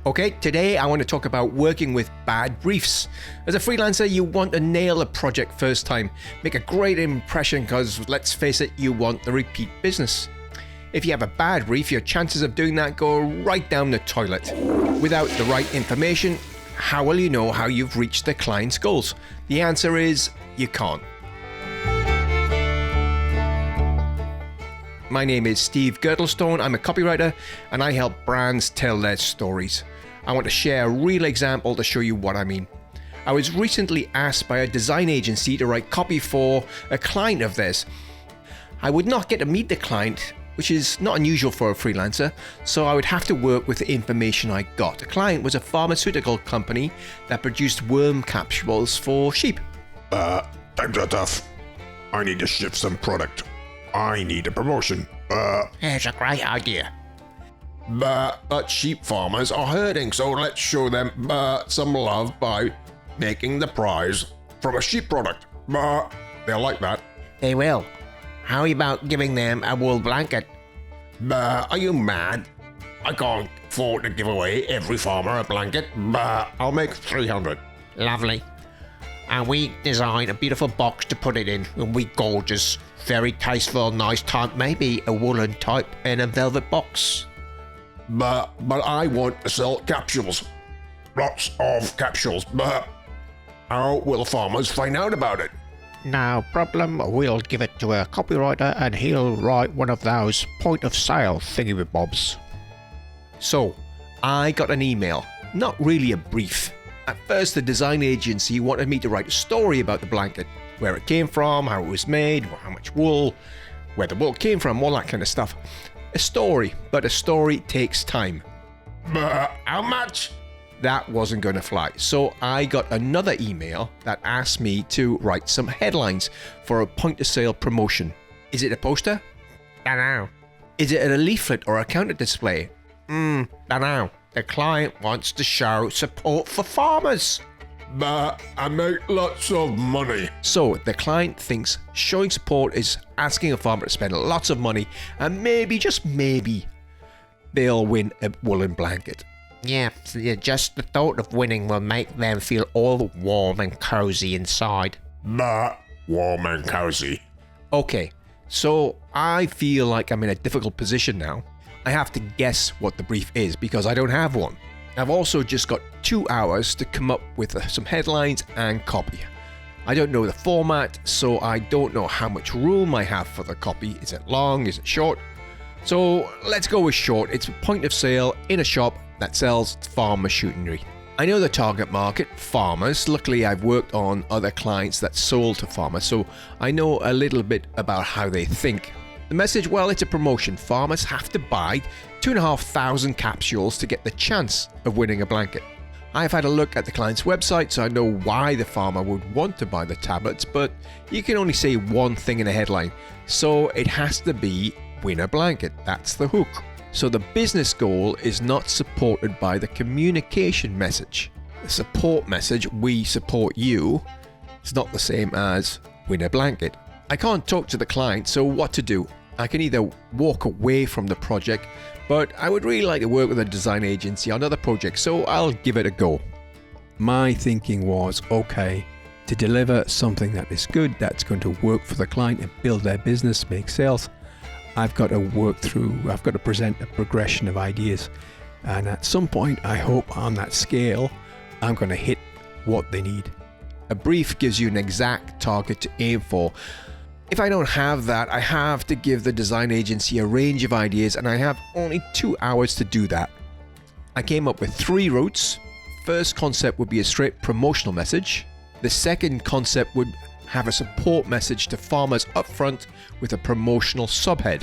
Okay, today I want to talk about working with bad briefs. As a freelancer, you want to nail a project first time, make a great impression because, let's face it, you want the repeat business. If you have a bad brief, your chances of doing that go right down the toilet. Without the right information, how will you know how you've reached the client's goals? The answer is you can't. My name is Steve Girdlestone. I'm a copywriter and I help brands tell their stories. I want to share a real example to show you what I mean. I was recently asked by a design agency to write copy for a client of theirs. I would not get to meet the client, which is not unusual for a freelancer, so I would have to work with the information I got. The client was a pharmaceutical company that produced worm capsules for sheep. Times are tough. I need to ship some product. I need a promotion. It's a great idea. But sheep farmers are hurting, so let's show them some love by making the prize from a sheep product. They'll like that. They will. How about giving them a wool blanket? Are you mad? I can't afford to give away every farmer a blanket. I'll make 300. Lovely. And we design a beautiful box to put it in. It'll be gorgeous. Very tasteful, nice type. Maybe a woolen type in a velvet box. But I want to sell capsules. Lots of capsules. How will farmers find out about it? No problem. We'll give it to a copywriter and he'll write one of those point of sale thingy-bobs. So, I got an email, not really a brief. At first, the design agency wanted me to write a story about the blanket, where it came from, how it was made, how much wool, where the wool came from, all that kind of stuff. A story, but a story takes time. How much? That wasn't going to fly. So I got another email that asked me to write some headlines for a point-of-sale promotion. Is it a poster? Dunno. Is it a leaflet or a counter display? Dunno. The client wants to show support for farmers. I make lots of money. So the client thinks showing support is asking a farmer to spend lots of money and maybe, just maybe, they'll win a woolen blanket. Yeah, just the thought of winning will make them feel all warm and cozy inside. Warm and cozy. Okay, so I feel like I'm in a difficult position now. I have to guess what the brief is because I don't have one. I've also just got 2 hours to come up with some headlines and copy. I don't know the format, so I don't know how much room I have for the copy. Is it long? Is it short? So let's go with short. It's a point of sale in a shop that sells farm machinery. I know the target market, farmers. Luckily, I've worked on other clients that sold to farmers, so I know a little bit about how they think. The message, well, it's a promotion. Farmers have to buy 2,500 capsules to get the chance of winning a blanket. I've had a look at the client's website, so I know why the farmer would want to buy the tablets, but you can only say one thing in a headline, so it has to be win a blanket. That's the hook. So the business goal is not supported by the communication message. The support message, we support you, is not the same as win a blanket. I can't talk to the client, so what to do? I can either walk away from the project, but I would really like to work with a design agency on other projects, so I'll give it a go. My thinking was, okay, to deliver something that is good, that's going to work for the client and build their business, make sales, I've got to present a progression of ideas. And at some point, I hope on that scale, I'm going to hit what they need. A brief gives you an exact target to aim for. If I don't have that, I have to give the design agency a range of ideas and I have only 2 hours to do that. I came up with 3 routes. First concept would be a straight promotional message. The second concept would have a support message to farmers up front with a promotional subhead.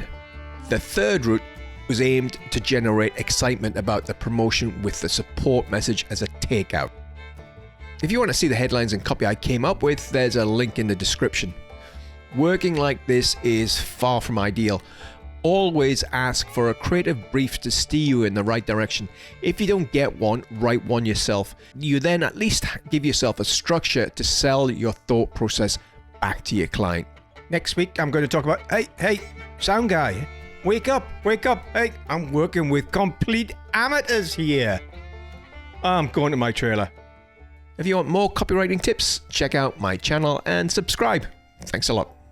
The third route was aimed to generate excitement about the promotion with the support message as a takeout. If you want to see the headlines and copy I came up with, there's a link in the description. Working like this is far from ideal. Always ask for a creative brief to steer you in the right direction. If you don't get one, write one yourself. You then at least give yourself a structure to sell your thought process back to your client. Next week, I'm going to talk about, hey, sound guy, wake up, hey, I'm working with complete amateurs here. I'm going to my trailer. If you want more copywriting tips, check out my channel and subscribe. Thanks a lot.